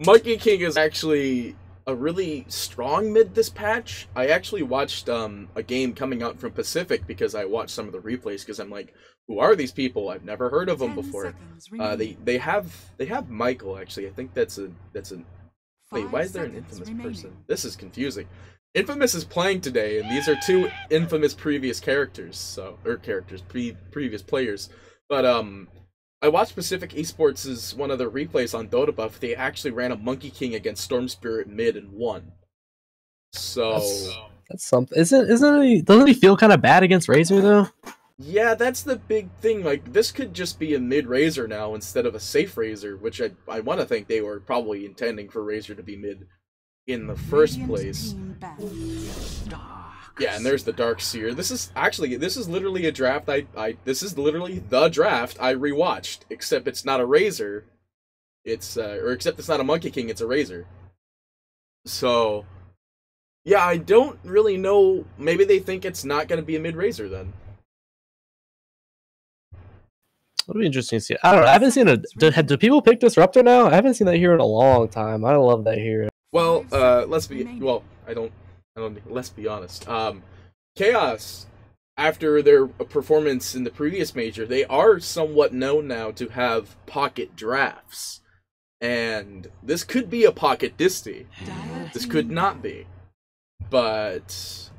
Monkey King is actually a really strong mid this patch. I actually watched a game coming out from Pacific because I watched some of the replays because I'm like, who are these people? I've never heard of them before. They have Michael actually. I think that's a wait. Why is there an Infamous person? This is confusing. Infamous is playing today, and these are two Infamous previous characters, previous players. But I watched Pacific Esports' one of the replays on Dota Buff. They actually ran a Monkey King against Storm Spirit mid and won. So that's something. Doesn't he feel kind of bad against Razor though? Yeah, that's the big thing. Like, this could just be a mid Razor now instead of a safe Razor, which I want to think they were probably intending for Razor to be mid in the first place. Yeah, and there's the Dark Seer. This is literally a draft this is literally the draft I rewatched, except it's not a Razor. Except it's not a Monkey King, it's a Razor. So, yeah, I don't really know. Maybe they think it's not going to be a mid Razor then. It'll be interesting to see. I don't know. I haven't seen do people pick Disruptor now? I haven't seen that hero in a long time. I love that hero. Well, let's be honest. Chaos, after their performance in the previous major, they are somewhat known now to have pocket drafts. And this could be a pocket disty. This could not be. But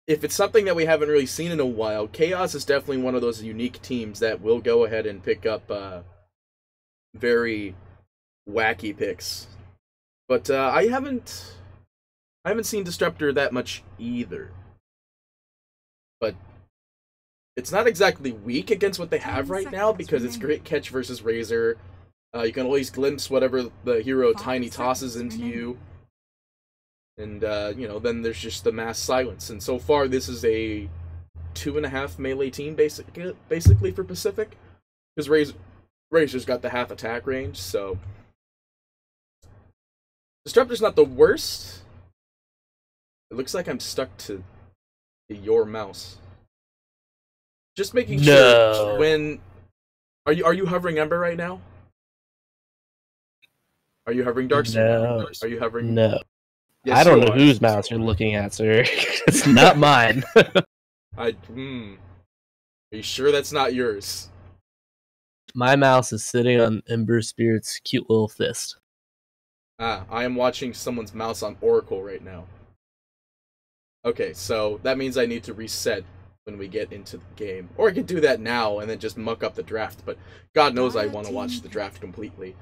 if it's something that we haven't really seen in a while, Chaos is definitely one of those unique teams that will go ahead and pick up very wacky picks. But I haven't seen Disruptor that much either. But it's not exactly weak against what they have right now because it's great catch versus Razor. You can always glimpse whatever the hero Tiny tosses into you. And, then there's just the mass silence. And so far, this is a 2.5 melee team, basically for Pacific. Because Razor's got the half attack range, so Disruptor's not the worst. It looks like I'm stuck to your mouse. Just making sure when... Are you hovering Ember right now? Are you hovering Darkseer? No. Are you hovering... No. Yes, I don't know whose mouse you're looking at, sir. It's not mine. Are you sure that's not yours? My mouse is sitting on Ember Spirit's cute little fist. I am watching someone's mouse on Oracle right now. Okay, so that means I need to reset when we get into the game. Or I could do that now and then just muck up the draft, but God knows I want to watch the draft completely.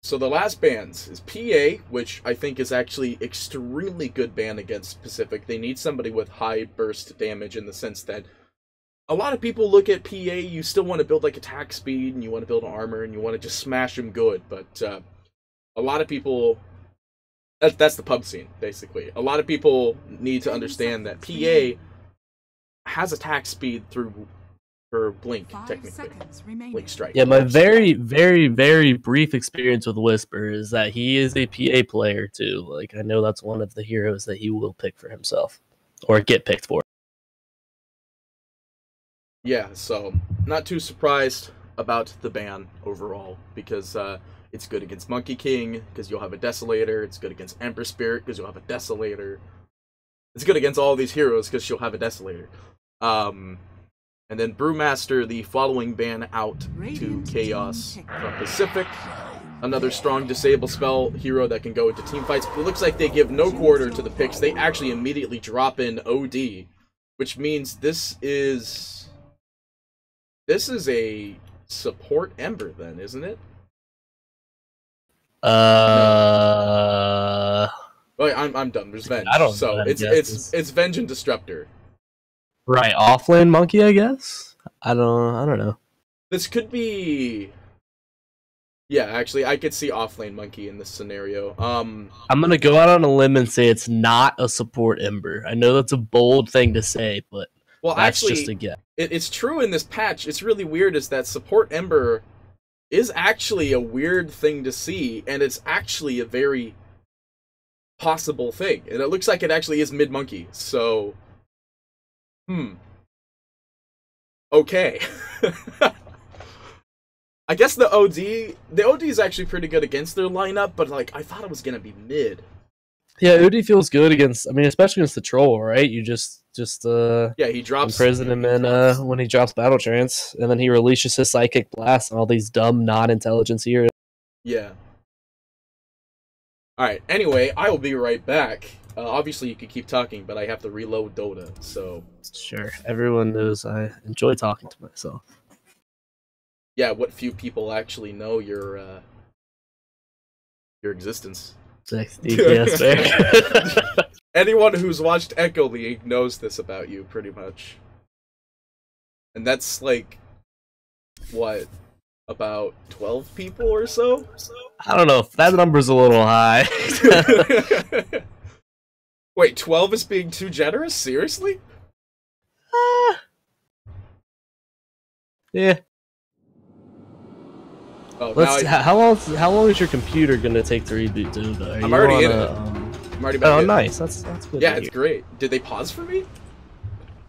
So the last bans is PA, which I think is actually extremely good ban against Pacific. They need somebody with high burst damage in the sense that a lot of people look at PA, you still want to build like attack speed, and you want to build armor, and you want to just smash them good, but a lot of people... That's the pub scene, basically. A lot of people need to understand that PA has attack speed through her Blink, technically. Blink Strike. Yeah, my very, very, very brief experience with Whisper is that he is a PA player, too. Like, I know that's one of the heroes that he will pick for himself. Or get picked for. Yeah, so, not too surprised about the ban overall, because it's good against Monkey King, because you'll have a Desolator. It's good against Emperor Spirit, because you'll have a Desolator. It's good against all these heroes, because you'll have a Desolator. And then Brewmaster, the following ban out to Chaos from Pacific. Another strong disable spell hero that can go into team fights. It looks like they give no quarter to the picks. They actually immediately drop in OD, which means this is a support Ember then, isn't it? No. Wait, I'm done. There's Venge. I don't know. So it's Venge and Disruptor. Right, offlane Monkey, I guess. I don't know. This could be. Yeah, actually, I could see offlane Monkey in this scenario. I'm gonna go out on a limb and say it's not a support Ember. I know that's a bold thing to say, but that's actually, just a guess. It's true in this patch. It's really weird is that support Ember is actually a weird thing to see, and it's actually a very possible thing. And it looks like it actually is mid Monkey. So, okay. I guess the OD is actually pretty good against their lineup, but like I thought it was gonna be mid. Yeah, OD feels good against. I mean, especially against the troll, right? You just yeah, he drops imprison him when he drops battle trance, and then he releases his psychic blast on all these dumb non-intelligence heroes. Yeah. All right. Anyway, I will be right back. Obviously, you could keep talking, but I have to reload Dota. So sure, everyone knows I enjoy talking to myself. Yeah, what few people actually know your existence. Yes, man. Anyone who's watched Echo League knows this about you, pretty much. And that's like, what, about 12 people or so? I don't know. That number's a little high. Wait, 12 is being too generous? Seriously? Yeah. Oh, how long is your computer gonna take to reboot, dude? I'm already in it. I'm already back in. Nice. That's good. Yeah, it's great. Did they pause for me?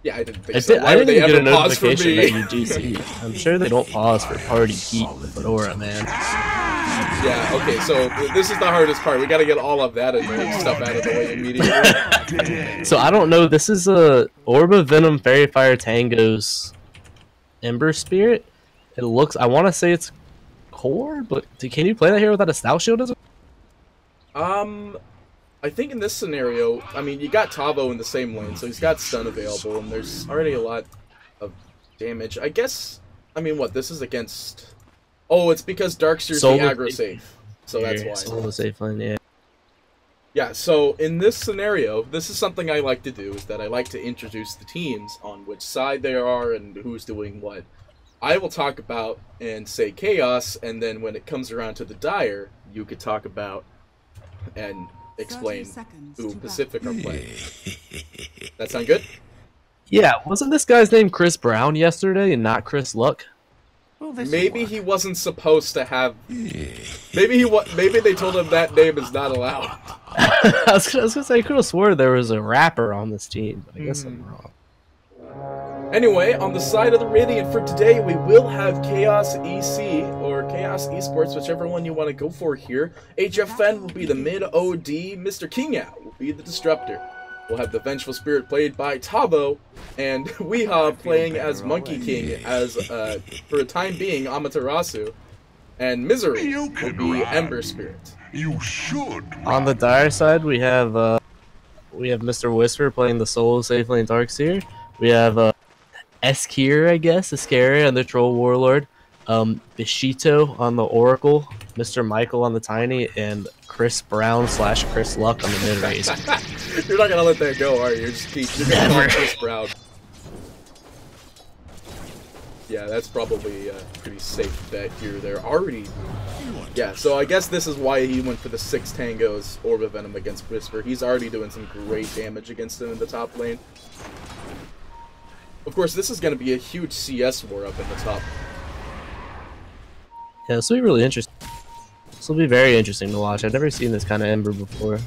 Yeah, I didn't think so. Why would they ever pause for me? That you GC? I'm sure they don't pause for PartyPetee with Fedora, man. Yeah, okay, so this is the hardest part. We gotta get all of that annoying stuff out of the way immediately. So I don't know. This is a Orb of Venom Fairy Fire Tango's Ember Spirit. It looks. I want to say it's core, but can you play that here without a Stout Shield? I think in this scenario, I mean, you got Tavo in the same lane, so he's got stun available, and there's already a lot of damage. I guess, I mean, what, this is against... Oh, it's because Darkseer's the aggro safe, so that's why. Solo safe lane, yeah. Yeah, so in this scenario, this is something I like to do, is that I like to introduce the teams on which side they are and who's doing what. I will talk about and say Chaos, and then when it comes around to the Dire, you could talk about and explain who Pacific are playing. That sound good? Yeah, wasn't this guy's name Chris Brown yesterday and not Chris Luck? Well, maybe he wasn't supposed to have... Maybe they told him that name is not allowed. I was gonna say, I could have swore there was a rapper on this team, but I guess I'm wrong. Anyway, on the side of the Radiant for today, we will have Chaos EC, or Chaos Esports, whichever one you want to go for here. HFN will be the mid-OD, Mr. Kingout will be the Disruptor. We'll have the Vengeful Spirit played by Tavo, and Weeha playing as Monkey King, as, for the time being, Amaterasu. And Misery will be Ember Spirit. You should. On the Dire side, we have Mr. Whisper playing the solo safe lane Darkseer. We have Eskir, I guess, Iskaria and the Troll Warlord. Bishito on the Oracle, Mr. Michael on the Tiny, and Chris Brown / Chris Luck on the mid race. You're not gonna let that go, are you? You're gonna call Chris Brown. Yeah, that's probably a pretty safe bet here. They're already... Yeah, so I guess this is why he went for the 6 Tangos Orb of Venom against Whisper. He's already doing some great damage against him in the top lane. Of course, this is going to be a huge CS war up in the top. Yeah, this will be really interesting. This will be very interesting to watch. I've never seen this kind of Ember before.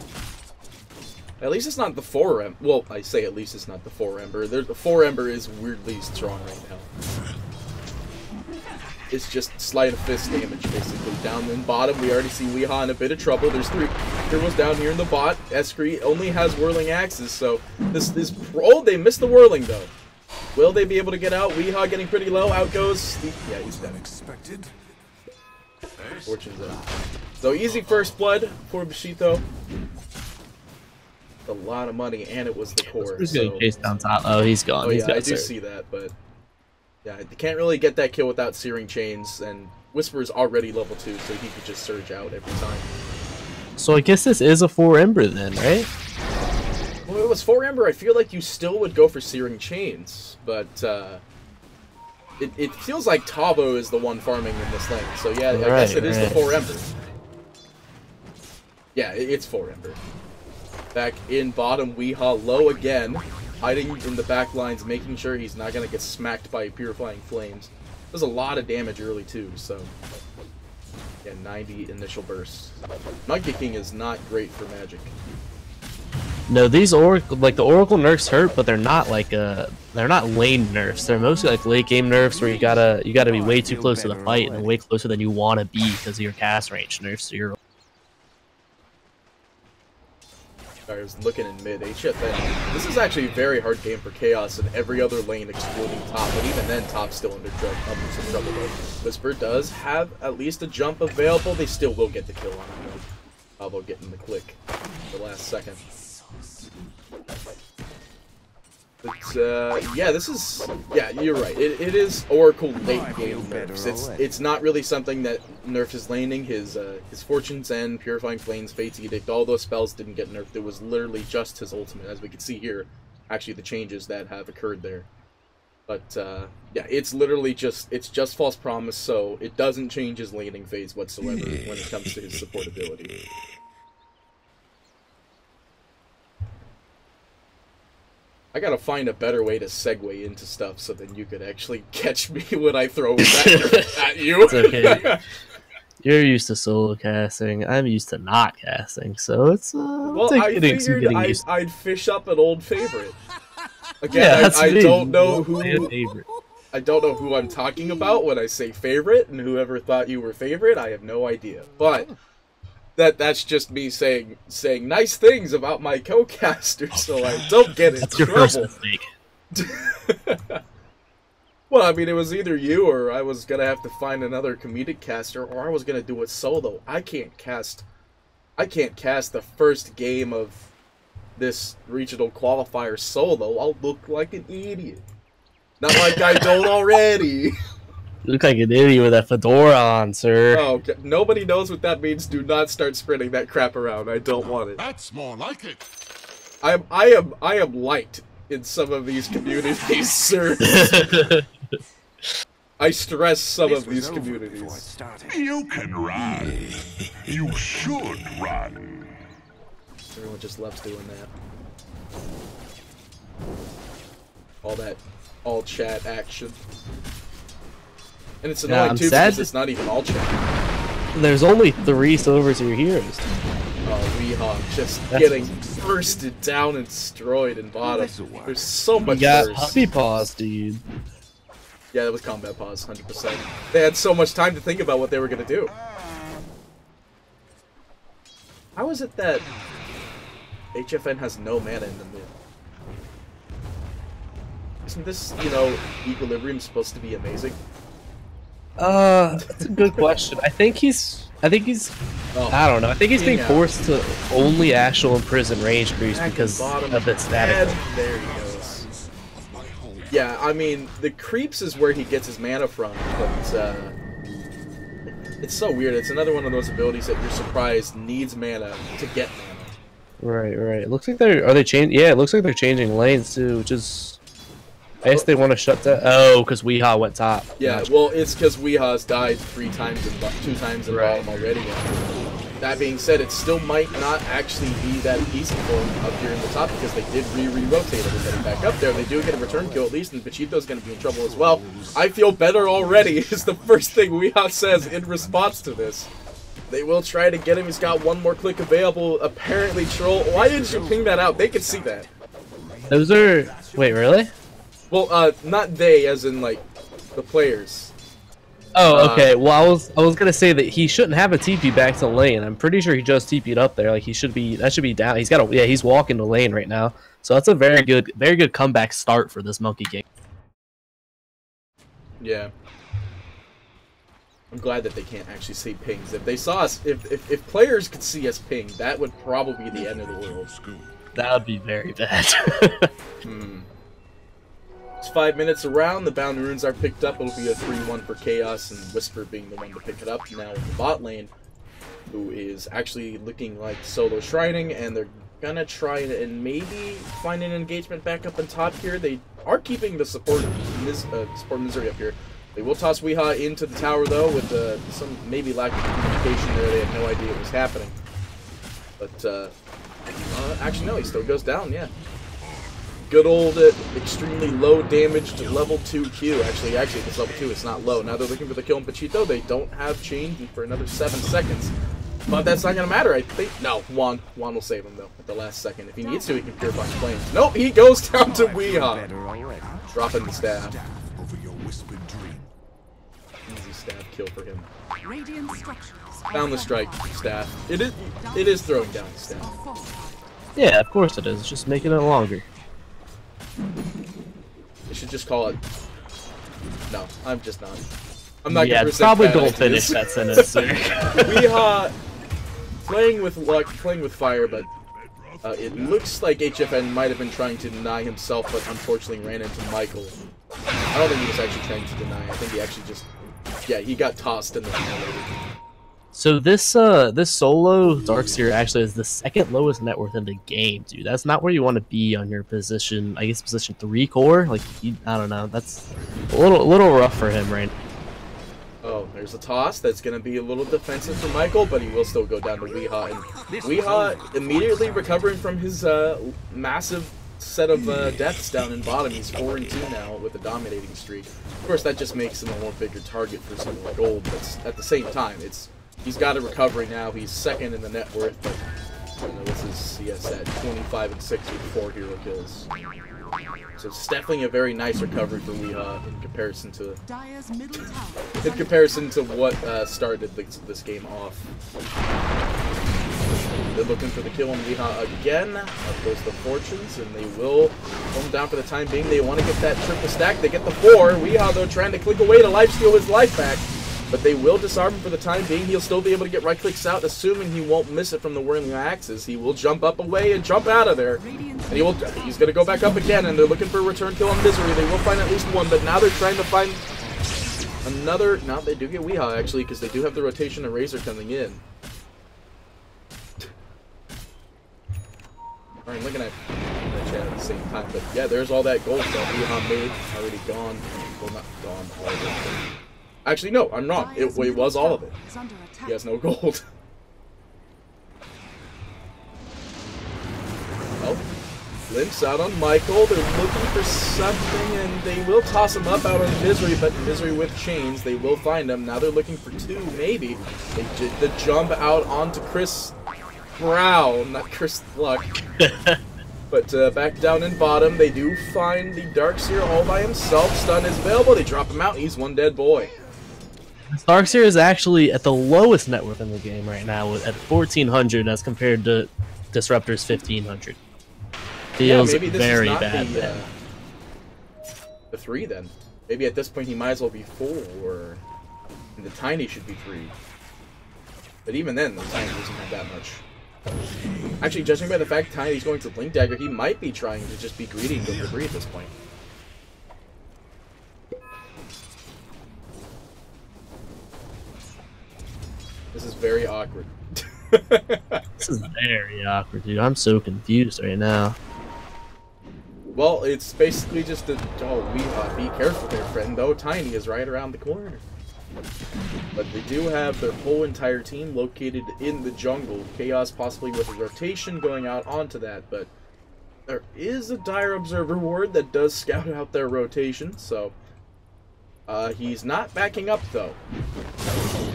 At least it's not the 4 Ember. Well, I say at least it's not the 4 Ember. The 4 Ember is weirdly strong right now. It's just sleight of fist damage, basically. Down in bottom, we already see Weeha in a bit of trouble. There's 3 heroes down here in the bot. Eskri only has whirling axes, so this is... Oh, they missed the whirling, though. Will they be able to get out? Weeha getting pretty low. Out goes... Yeah, he's dead. Unexpected. Fortune's out. So easy first blood for Bishito. A lot of money, and it was the core. He's getting chased down top. Oh, he's gone. Oh, he's yeah, I do see that, but... Yeah, you can't really get that kill without Searing Chains, and Whisper's already level 2, so he could just surge out every time. So I guess this is a 4 Ember then, right? Well, if it was 4 Ember, I feel like you still would go for Searing Chains, but it feels like Tavo is the one farming in this lane, so yeah, I guess it is the 4 Ember. Yeah, it's 4 Ember. Back in bottom, Weeha low again. Hiding in the back lines, making sure he's not going to get smacked by Purifying Flames. Does a lot of damage early too, so... Yeah, 90 initial bursts. Monkey King is not great for magic. No, these Oracle, like the Oracle nerfs hurt, but they're not like they're not lane nerfs. They're mostly like late game nerfs where you gotta be way too close to the fight and way closer than you want to be because of your cast range nerfs. So you're. I was looking in mid. HFN. This is actually a very hard game for Chaos in every other lane excluding top, but even then, top's still under some trouble. Though. Whisper does have at least a jump available. They still will get the kill on him, although getting the click the last second. But yeah, this is you're right. It is Oracle late game nerfs. It's not really something that nerfed his laning. His Fortune's End, Purifying Flames, Fate's Edict, all those spells didn't get nerfed. It was literally just his ultimate, as we can see here. Actually, the changes that have occurred there. But yeah, it's literally just False Promise, so it doesn't change his laning phase whatsoever when it comes to his support ability. I gotta find a better way to segue into stuff so then you could actually catch me when I throw that at you. It's okay. You're used to solo casting. I'm used to not casting, so it's well, I figured I'd fish up an old favorite. Again, yeah, I don't know who I'm talking about when I say favorite, and whoever thought you were favorite, I have no idea. But that's just me saying nice things about my co-caster, so I don't get in trouble. Well, I mean, it was either you or I was gonna have to find another comedic caster, or I was gonna do it solo. I can't cast the first game of this regional qualifier solo. I'll look like an idiot. Not like I don't already. You look like an idiot with that fedora on, sir. Oh, okay. Nobody knows what that means. Do not start spreading that crap around. I don't want it. That's more like it. I am liked in some of these communities, sir. I stress some of these communities. You can run. You should run. Everyone just loves doing that. All chat action. And it's annoying too because it's not even all chat. There's only 3 silvers to your heroes. Oh, Weehawk just getting bursted down and destroyed in bottom. There's so much burst. Puppy paws, dude. Yeah, that was combat pause, 100%. They had so much time to think about what they were gonna do. How is it that HFN has no mana in the mid? Isn't this, Equilibrium supposed to be amazing? That's a good question. I think he's I don't know. I think he's being forced to only actual imprison range creeps because of its static. There he goes. Yeah, I mean, the creeps is where he gets his mana from, but it's so weird. It's another one of those abilities that you're surprised needs mana to get mana. Right. It looks like they're changing. Yeah, it looks like they're changing lanes too, which is. I guess they want to shut that. Oh, because Weehaw went top. Yeah, well, it's because Weehaw's died 2 times in bottom already. That being said, it still might not actually be that easy for him up here in the top because they did re-rotate everybody back up there. They do get a return kill at least, and Pachito's going to be in trouble as well. I feel better already is the first thing Weehaw says in response to this. They will try to get him. He's got one more click available. Apparently, Troll. Why didn't you ping that out? They could see that. Those are. Wait, really? Well, not they, as in like the players. Oh, okay. Well, I was gonna say that he shouldn't have a TP back to lane. I'm pretty sure he just TP'd up there. Like that should be down. He's walking the lane right now. So that's a very good comeback start for this Monkey King. Yeah. I'm glad that they can't actually see pings. If they saw us, if players could see us ping, that would probably be the end of the world. That would be very bad. It's 5 minutes around, the Bound Runes are picked up, it'll be a 3-1 for Chaos, and Whisper being the one to pick it up now in the bot lane, who is actually looking like solo shrining, and they're gonna try and maybe find an engagement back up on top here. They are keeping the support misery up here. They will toss Weehaw into the tower though, with some maybe lack of communication there. They had no idea it was happening. But, actually no, he still goes down, yeah. Good old, extremely low damage to level 2 Q. Actually, it's level 2, it's not low. Now they're looking for the kill on Pachito. They don't have change for another 7 seconds. But that's not going to matter, I think. No, Juan will save him, though, at the last second. If he needs to, he can Purify Flames. Nope, he goes down to Weehaw. Dropping the staff. Easy staff kill for him. Found the strike staff. It is throwing down the staff. Yeah, of course it is. It's just making it longer. They should just call it... No, I'm just not. I'm not yeah, gonna probably bad don't ideas. finish that sentence, sir. Weehaw, playing with luck, playing with fire, but it looks like HFN might have been trying to deny himself, but unfortunately ran into Michael. I don't think he was actually trying to deny. I think he actually just... Yeah, he got tossed in the final. So this solo Darkseer actually is the second lowest net worth in the game, dude. That's not where you want to be on your position. I guess position 3 core. Like I don't know. That's a little rough for him right now. Oh, there's a toss. That's going to be a little defensive for Michael, but he will still go down to Weehaw. And Weehaw immediately recovering from his massive set of deaths down in bottom. He's 4-2 now with a dominating streak. Of course, that just makes him a more bigger target for some of the gold, but at the same time, he's got a recovery now. He's second in the net worth, but you know, this is CS at 25 and 6 with 4 hero kills. So it's definitely a very nice recovery for Weehaw in comparison to what started this game off. They're looking for the kill on Weehaw again. Up goes the Fortunes, and they will hold him down for the time being. They want to get that triple stack. They get the 4. Weehaw, though, trying to click away to lifesteal his life back. But they will disarm him for the time being. He'll still be able to get right clicks out, assuming he won't miss it from the whirling axes. He will jump up away and jump out of there. And he's going to go back up again, and they're looking for a return kill on Misery. They will find at least one, but now they're trying to find another. Now they do get Weehaw, actually, because they do have the rotation of Razor coming in. Alright, looking at the chat at the same time, but yeah, there's all that gold that Weehaw made. Already gone. Well, not gone, all of it. Actually, no, I'm wrong. It was all of it. He has no gold. Well, limps out on Michael. They're looking for something, and they will toss him up out on Misery, but Misery with chains. They will find him. Now they're looking for 2, maybe. They did the jump out onto Chris Brown, not Chris Luck. But back down in bottom, they do find the Darkseer all by himself. Stun is available. They drop him out. He's one dead boy. Darkseer is actually at the lowest net worth in the game right now, at 1,400 as compared to Disruptor's 1,500. Feels maybe this very is not bad. The 3 then. Maybe at this point he might as well be 4, and the Tiny should be 3. But even then, the Tiny doesn't have that much. Actually, judging by the fact Tiny's going to Blink Dagger, he might be trying to just be greedy and go for 3 at this point. This is very awkward. This is very awkward, dude. I'm so confused right now. Well, it's basically just a... Oh, Weehaw, be careful there, friend, though. Tiny is right around the corner. But they do have their whole entire team located in the jungle. Chaos possibly with a rotation going out onto that, but there is a Dire Observer ward that does scout out their rotation, so he's not backing up, though.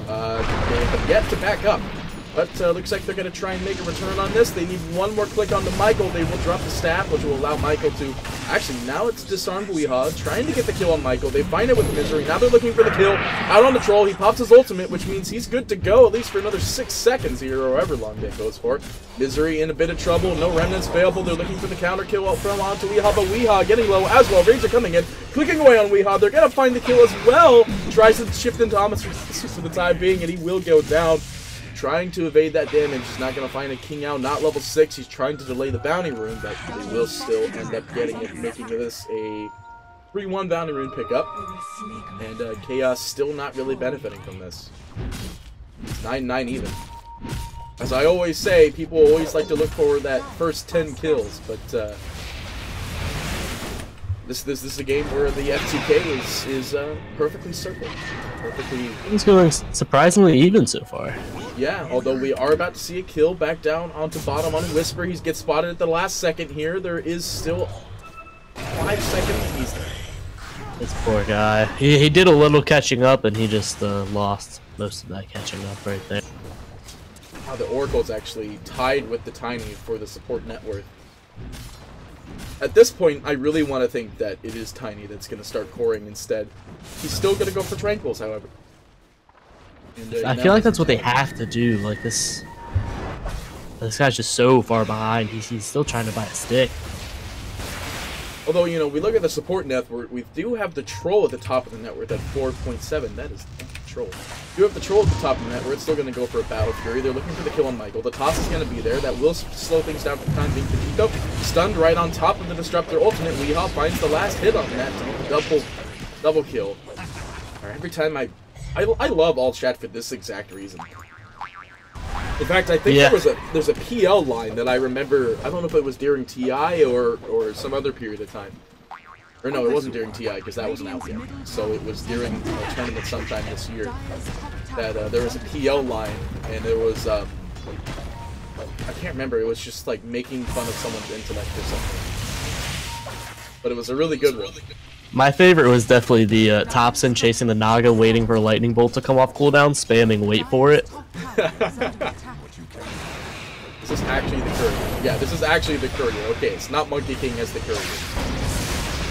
They have yet to back up. But looks like they're going to try and make a return on this. They need one more click onto Michael. They will drop the staff, which will allow Michael to... Actually, now it's disarmed Weehaw, trying to get the kill on Michael. They find it with Misery. Now they're looking for the kill. Out on the troll, he pops his ultimate, which means he's good to go, at least for another 6 seconds here, or however long that goes for. Misery in a bit of trouble. No remnants available. They're looking for the counter kill from onto Weehaw, but Weehaw getting low as well. Razor coming in, clicking away on Weehaw. They're going to find the kill as well. Tries to shift into Amos for the time being, and he will go down. Trying to evade that damage. He's not going to find a King out, not level 6. He's trying to delay the bounty rune, but they will still end up getting it, making this a 3-1 bounty rune pickup. And Chaos still not really benefiting from this. It's 9-9 even. As I always say, people always like to look for that first 10 kills, but this is a game where the F2K is perfectly circled. It's going surprisingly even so far. Yeah, although we are about to see a kill back down onto bottom on Whisper. He gets spotted at the last second here. There is still 5 seconds. He's there. This poor guy. He did a little catching up, and he just lost most of that catching up right there. Wow, the Oracle's actually tied with the Tiny for the support net worth. At this point, I really want to think that it is Tiny that's going to start coring instead. He's still going to go for Tranquils, however. And, I feel like that's what they have to do. Like this guy's just so far behind. He's still trying to buy a stick. Although, you know, we look at the support network, we do have the Troll at the top of the network at 4.7. That is Troll. You have the Troll at the top of the network. It's still going to go for a Battle Fury. They're looking for the kill on Michael. The toss is going to be there. That will slow things down for the time being. Petito stunned right on top of the Disruptor ultimate. Weehaw finds the last hit on that double kill. Right, every time I love alt chat for this exact reason. In fact, I think there's a PL line that I remember. I don't know if it was during TI or some other period of time. Or no, it wasn't during TI because that wasn't out yet. So it was during a tournament sometime this year that there was a PL line, and there was I can't remember. It was just like making fun of someone's intellect or something. But it was a really good one. My favorite was definitely the Thompson chasing the Naga, waiting for a lightning bolt to come off cooldown, spamming wait for it. This is actually the courier. Yeah, this is actually the courier. Okay, it's not Monkey King as the courier.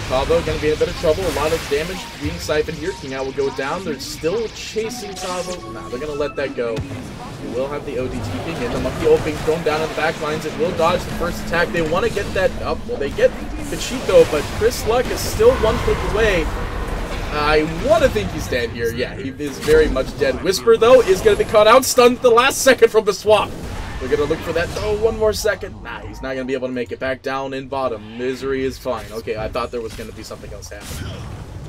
Tavo gonna be in a bit of trouble. A lot of damage being siphoned here. King Out will go down. They're still chasing Tavo. Nah, they're gonna let that go. They will have the OD TPing in. The Monkey Ult being thrown down in the back lines. It will dodge the first attack. They want to get that up. Well, they get Pachito, but Chris Luck is still one click away. I want to think he's dead here. Yeah, he is very much dead. Whisper, though, is going to be caught out. Stunned the last second from the swap. We're going to look for that. Oh, one more second. Nah, he's not going to be able to make it back down in bottom. Misery is fine. Okay, I thought there was going to be something else happening.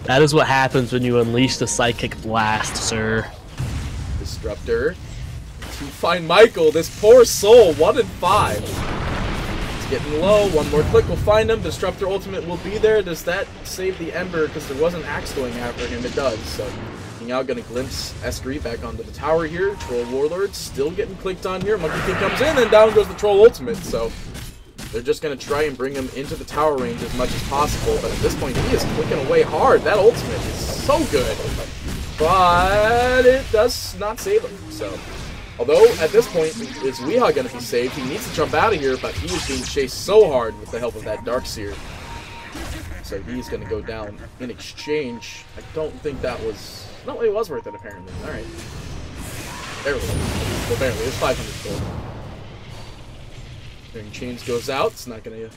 That is what happens when you unleash the Psychic Blast, sir. Disruptor. To find Michael, this poor soul, 1 in 5. It's getting low. One more click will find him. Disruptor ultimate will be there. Does that save the Ember? Because there was an axe going after him. It does. So King Out gonna glimpse Escree back onto the tower here. Troll Warlord still getting clicked on here. Monkey King comes in, and down goes the Troll ultimate. So they're just gonna try and bring him into the tower range as much as possible. But at this point, he is clicking away hard. That ultimate is so good, but it does not save him. So. Although, at this point, is Weehaw going to be saved? He needs to jump out of here, but he is being chased so hard with the help of that Darkseer. So he's going to go down in exchange. I don't think that was... No, it was worth it, apparently. Alright. Barely. Well, barely. It's 500 gold. Clearing Chains goes out. It's not going to...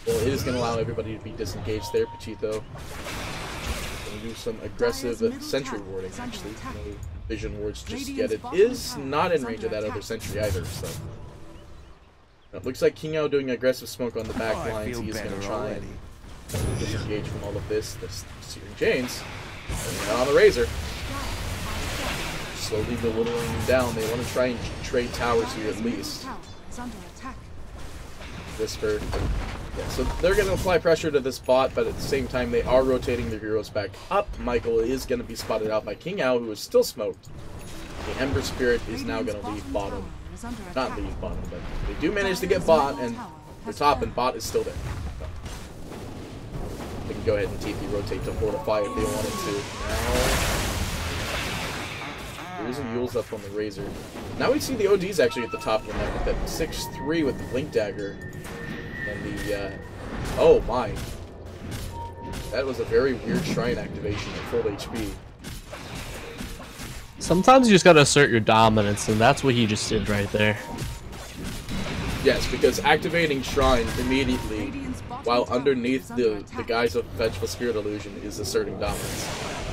Well, it is going to allow everybody to be disengaged there. Pachito. Going to do some aggressive sentry warding, actually. No vision wards just yet. It is not in range of that other sentry either, so... It looks like King Ao doing aggressive smoke on the back lines. He is going to try and disengage from all of this. The Searing Chains. On the Razor. Slowly belittling him down. They want to try and trade towers here at least. Whisper. Yeah, so they're going to apply pressure to this bot, but at the same time they are rotating their heroes back up. Michael is going to be spotted out by King Ao, who is still smoked. The Ember Spirit is now going to leave bottom. Not leave bottom, but they do manage to get bot, and the top and bot is still there. So they can go ahead and TP rotate to fortify if they wanted to. There's a Yule's up on the Razor. Now we see the ODs actually at the top of the net with that 6-3 with the Blink Dagger. And the, oh my. That was a very weird Shrine activation at full HP. Sometimes you just gotta assert your dominance, and that's what he just did right there. Yes, because activating Shrine immediately, while underneath the guise of Vengeful Spirit Illusion, is asserting dominance.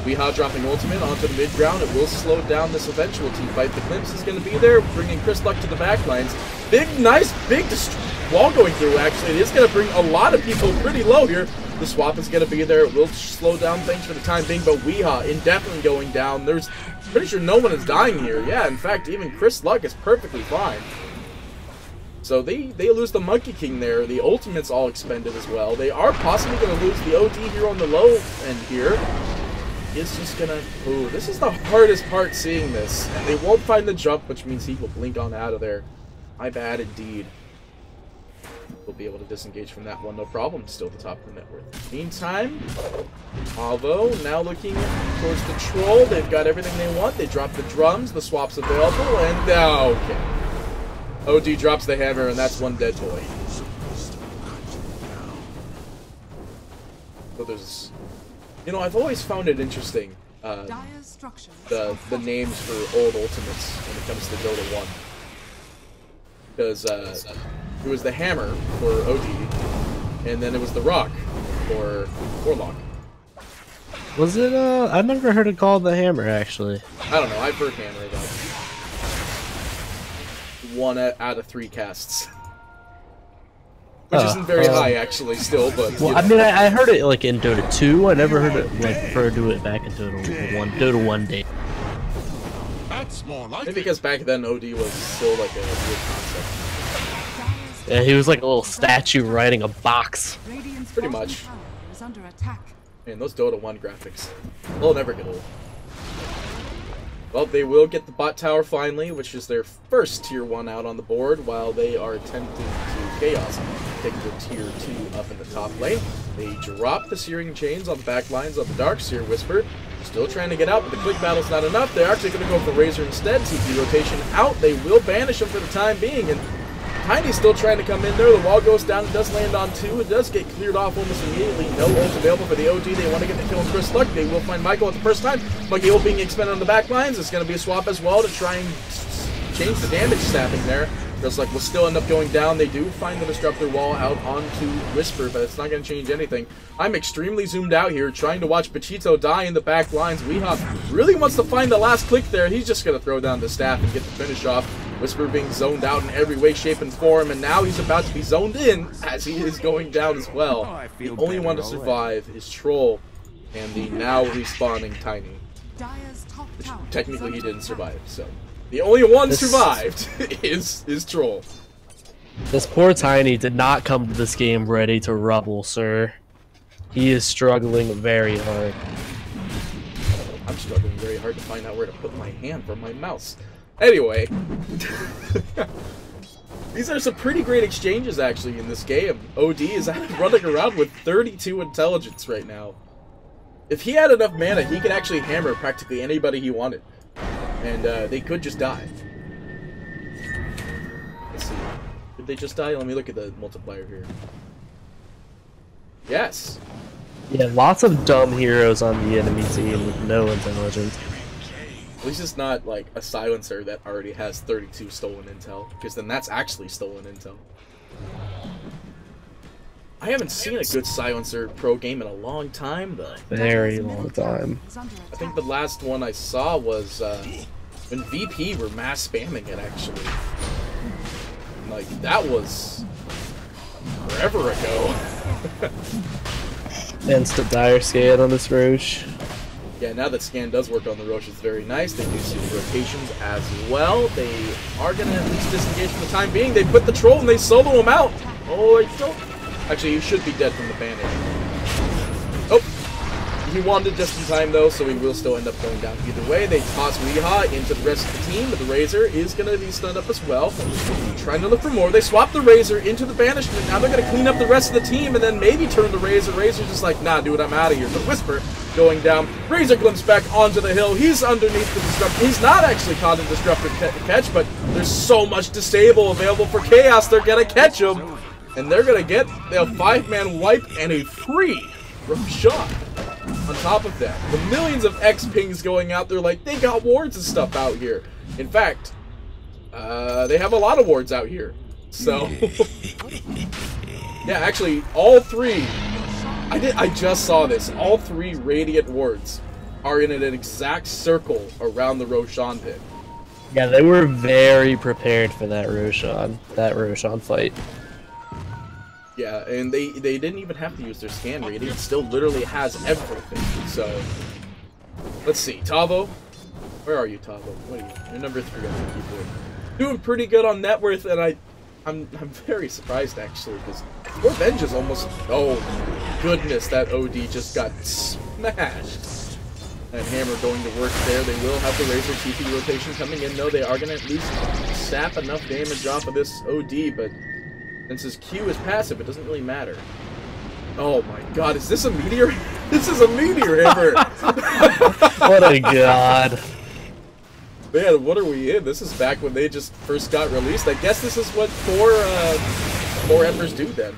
Weehaw dropping ultimate onto the mid ground. It will slow down this eventual team fight. The Glimpse is going to be there, bringing Chris Luck to the back lines. Big, nice, big wall going through, actually. It is going to bring a lot of people pretty low here. The swap is going to be there. It will slow down things for the time being, but Weehaw indefinitely going down. There's pretty sure no one is dying here. Yeah, in fact, even Chris Luck is perfectly fine. So they lose the Monkey King there. The ultimate's all expended as well. They are possibly going to lose the OD here on the low end here. It's just gonna... Ooh, this is the hardest part seeing this. And they won't find the jump, which means he will blink on out of there. My bad indeed. We'll be able to disengage from that one, no problem. Still at the top of the net worth. Meantime, Avo now looking towards the troll. They've got everything they want. They drop the drums, the swap's available, and okay. OD drops the hammer, and that's one dead boy. So there's, you know, I've always found it interesting, the names for old ultimates when it comes to Dota 1. Because it was the hammer for OD, and then it was the rock for Warlock. Was it, I've never heard it called the hammer, actually. I don't know, I've heard hammer about 1 out of 3 casts. Which isn't very high, actually, still, but... Well, I mean, I heard it, like, in Dota 2. I never heard it, like, refer to it back in Dota 1. Dota 1 day. That's more like maybe because back then OD was still, like, a weird concept. Yeah, he was like a little statue riding a box. Pretty much. Man, those Dota 1 graphics. They'll never get old. Well, they will get the bot tower finally, which is their first tier 1 out on the board, while they are attempting to Chaos take the tier 2 up in the top lane. They drop the Searing Chains on the back lines of the Dark Seer Whisper. Still trying to get out, but the quick battle's not enough. They're actually going to go for Razor instead. TP rotation out. They will banish him for the time being, and Tiny's still trying to come in there. The wall goes down. It does land on 2. It does get cleared off almost immediately. No ult available for the OG. They want to get the kill on Chris Luck. They will find Michael at the first time. Monkey ult being expended on the back lines. It's going to be a swap as well to try and change the damage staffing there. Chris Luck will still end up going down. They do find the Disruptor wall out onto Whisper, but it's not going to change anything. I'm extremely zoomed out here, trying to watch Pachito die in the back lines. Weehawk really wants to find the last click there. He's just going to throw down the staff and get the finish off. Whisper being zoned out in every way, shape, and form, and now he's about to be zoned in as he is going down as well. The only one to survive is Troll and the now respawning Tiny. Which technically he didn't survive, so... The only one survived is Troll. This poor Tiny did not come to this game ready to rubble, sir. He is struggling very hard. I'm struggling very hard to find out where to put my hand from my mouse. Anyway, these are some pretty great exchanges actually in this game. OD is running around with 32 intelligence right now. If he had enough mana, he could actually hammer practically anybody he wanted. And they could just die. Let's see. Did they just die? Let me look at the multiplier here. Yes. Yeah, lots of dumb heroes on the enemy team with no intelligence. At least it's not like a silencer that already has 32 stolen intel, because then that's actually stolen intel. I haven't seen a good silencer pro game in a long time, though. Very long time. I think the last one I saw was when VP were mass spamming it, actually. Like, that was forever ago. Instant dire scan on this Roche. Yeah, now that scan does work on the Roche, it's very nice. They do see the rotations as well. They are going to at least disengage for the time being. They put the troll and they solo him out. Oh, I don't... Actually, he should be dead from the banish. Oh! He wanted just in time, though, so he will still end up going down. Either way, they toss Weehaw into the rest of the team, but the Razor is going to be stunned up as well. Trying to look for more. They swap the Razor into the banishment. Now they're going to clean up the rest of the team and then maybe turn the Razor. Razor's just like, nah, dude, I'm out of here. But Whisper going down. Razor glimpse back onto the hill. He's underneath the Disruptor. He's not actually caught in Disruptor catch, but there's so much Disable available for Chaos. They're going to catch him. And they're going to get a 5-man wipe and a free shot. On top of that, the millions of X pings going out there, like, they got wards and stuff out here. In fact, they have a lot of wards out here. So, yeah, actually, all 3, I just saw this, all 3 Radiant wards are in an exact circle around the Roshan pit. Yeah, they were very prepared for that Roshan fight. Yeah, and they didn't even have to use their scan rating. It still literally has everything. So, let's see. Tavo? Where are you, Tavo? What are you? You're number 3 on the keyboard. Doing pretty good on net worth, and I'm very surprised, actually, because your Revenge is almost... Oh, goodness, that OD just got smashed. And Hammer going to work there. They will have the Razor TP rotation coming in, though. They are going to at least sap enough damage off of this OD, but... Since his Q is passive, it doesn't really matter. Oh my god, is this a meteor? This is a meteor hammer! What a god. Man, what are we in? This is back when they just first got released. I guess this is what four embers do then.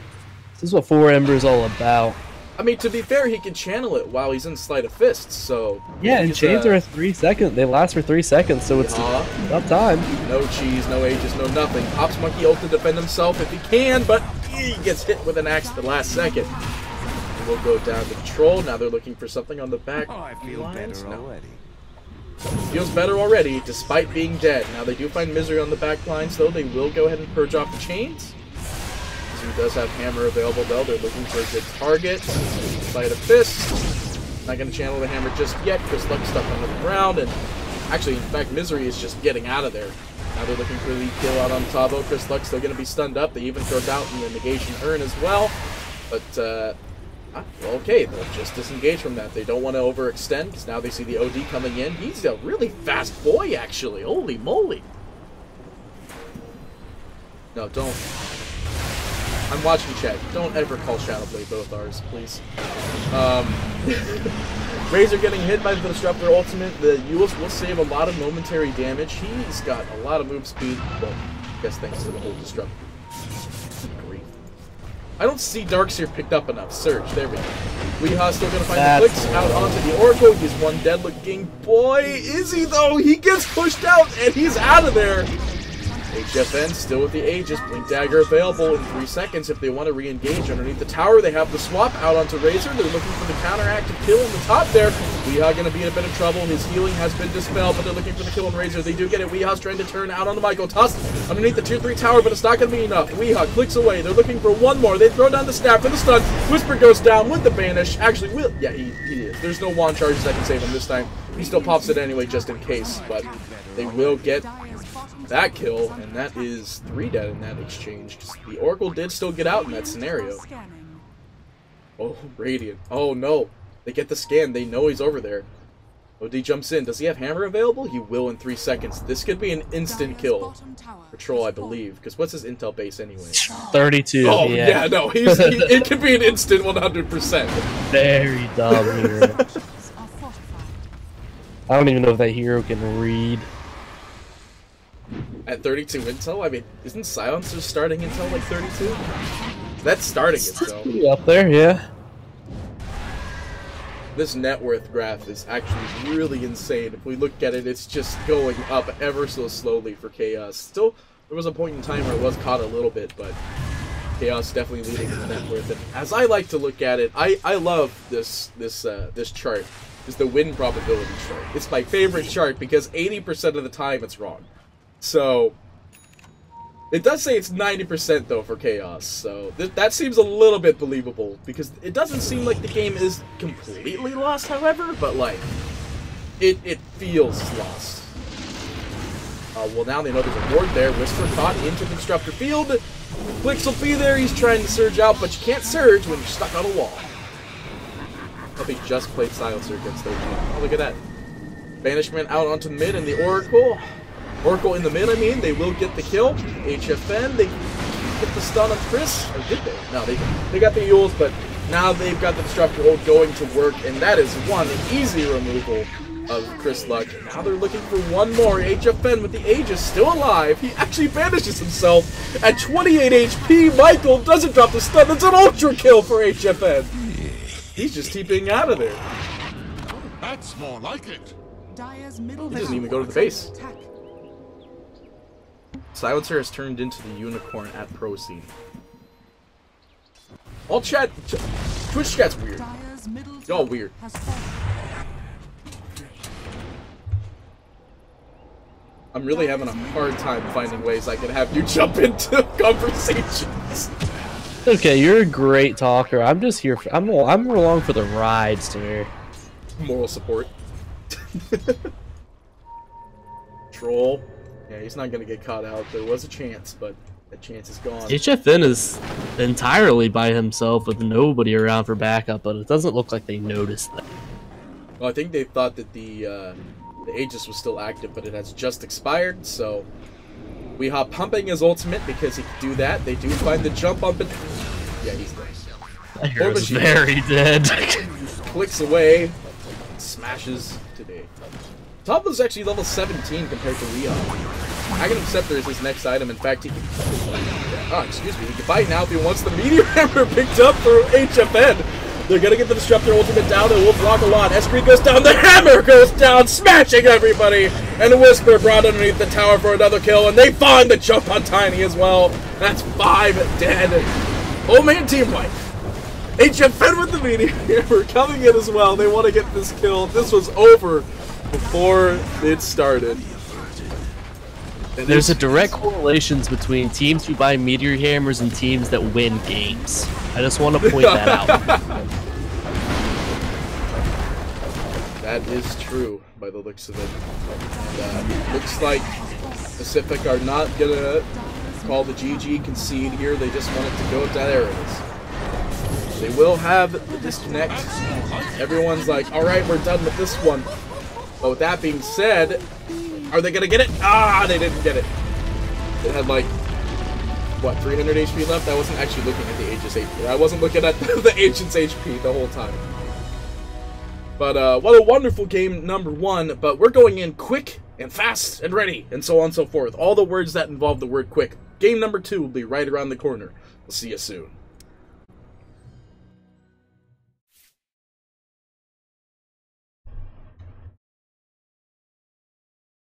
This is what 4 Ember is all about. I mean, to be fair, he can channel it while he's in Sleight of Fists, so... Yeah, and chains are 3 seconds. They last for 3 seconds, so it's about time. No cheese, no ages, no nothing. Ops Monkey ult to defend himself if he can, but he gets hit with an axe at the last second. And we'll go down to Troll. Now they're looking for something on the back. Oh, I feel better already. Feels better already, despite being dead. Now they do find Misery on the back lines, though. They will go ahead and purge off the chains. He does have Hammer available, though. They're looking for a good target. Sleight of Fist. Not going to channel the Hammer just yet. Chris Luck's stuck on the ground, and actually, in fact, Misery is just getting out of there. Now they're looking for the kill out on Tavo. Chris Luck's still going to be stunned up. They even throw out in the negation urn as well. But, well, okay, they'll just disengage from that. They don't want to overextend, because now they see the OD coming in. He's a really fast boy, actually. Holy moly. No, don't. I'm watching chat. Don't ever call Shadowblade both ours, please. Razor getting hit by the Disruptor ultimate. The Euless will save a lot of momentary damage. He's got a lot of move speed. Well, I guess thanks to the whole Disruptor. Grief. I don't see Darkseer picked up enough. Surge. There we go. Weeha's still going to find the clicks out onto the Oracle. He's one dead-looking boy. Is he, though? He gets pushed out, and he's out of there. HFN still with the Aegis. Blink Dagger available in 3 seconds if they want to re-engage underneath the tower. They have the swap out onto Razor. They're looking for the counteractive kill on the top there. Weeha going to be in a bit of trouble. His healing has been dispelled, but they're looking for the kill on Razor. They do get it. Weeha's trying to turn out onto Michael. Tossed underneath the tier 3 tower, but it's not going to be enough. Weeha clicks away. They're looking for one more. They throw down the snap for the stun. Whisper goes down with the banish. Actually, yeah, he is. There's no wand charges that can save him this time. He still pops it anyway, just in case, but they will get that kill, and that is 3 dead in that exchange. The Oracle did still get out in that scenario. Oh, Radiant. Oh, no. They get the scan. They know he's over there. OD jumps in. Does he have Hammer available? He will in 3 seconds. This could be an instant kill for Troll, I believe. Because what's his intel base anyway? 32. Oh, yeah, no. It could be an instant 100%. Very dumb hero. I don't even know if that hero can read. At 32 intel? I mean, isn't Silencer starting intel like 32? That's starting intel. Pretty up there, yeah. This net worth graph is actually really insane. If we look at it, it's just going up ever so slowly for Chaos. Still, there was a point in time where it was caught a little bit, but Chaos definitely leading in the net worth. And as I like to look at it, I love this chart. It's the win probability chart. It's my favorite chart because 80% of the time it's wrong. So, it does say it's 90% though for Chaos, so that seems a little bit believable, because it doesn't seem like the game is completely lost, however, but like, it feels lost. Well, now they know there's a ward there. Whisper caught into the Disruptor field. Clicks will be there. He's trying to surge out, but you can't surge when you're stuck on a wall. I think he just played Silencer against their team. Oh, look at that. Banishment out onto the mid, and the Oracle in the mid, I mean, they will get the kill. HFN, they get the stun on Chris. Or did they? No, they got the Yules, but now they've got the Disruptor ult going to work, and that is one easy removal of Chris Luck. Now they're looking for one more. HFN with the Aegis still alive. He actually banishes himself at 28 HP. Michael doesn't drop the stun. That's an ultra kill for HFN. He's just TPing out of there. That's more like it. He doesn't even go to the base. Silencer has turned into the unicorn at Pro Scene. All chat, Twitch chat's weird. Y'all weird. I'm really having a hard time finding ways I can have you jump into conversations. Okay, you're a great talker. I'm just here for, I'm along for the ride, sir. Moral support. Troll. Yeah, he's not going to get caught out. There was a chance, but that chance is gone. HFN is entirely by himself with nobody around for backup, but it doesn't look like they noticed that. Well, I think they thought that the Aegis was still active, but it has just expired, so Weehaw pumping his ultimate because he can do that. They do find the jump up and... Yeah, he's dead. That hero's very dead. Clicks away. Smashes today. Top was actually level 17 compared to Weehaw. Dragon Scepter is his next item. In fact, he can... Oh, excuse me. He can buy it now if he wants the Meteor Hammer picked up for HFN. They're gonna get the Disruptor ultimate down, and will block a lot. S3 goes down, the Hammer goes down, smashing everybody! And the Whisper brought underneath the tower for another kill, and they find the jump on Tiny as well. That's 5 dead. Oh man, team wipe. HFN with the Meteor Hammer coming in as well. They want to get this kill. This was over before it started. And there's a direct correlation between teams who buy Meteor Hammers and teams that win games. I just want to point that out. That is true, by the looks of it. And, looks like Pacific are not gonna call the GG concede here. They just want it to go to arrows. They will have the disconnect. Everyone's like, alright, we're done with this one. But with that being said, are they gonna get it? Ah, they didn't get it. It had like, what, 300 HP left? I wasn't actually looking at the Aegis HP. I wasn't looking at the Ancient's HP the whole time. But what a wonderful game, number 1. But we're going in quick and fast and ready and so on and so forth. All the words that involve the word quick. Game number 2 will be right around the corner. We'll see you soon.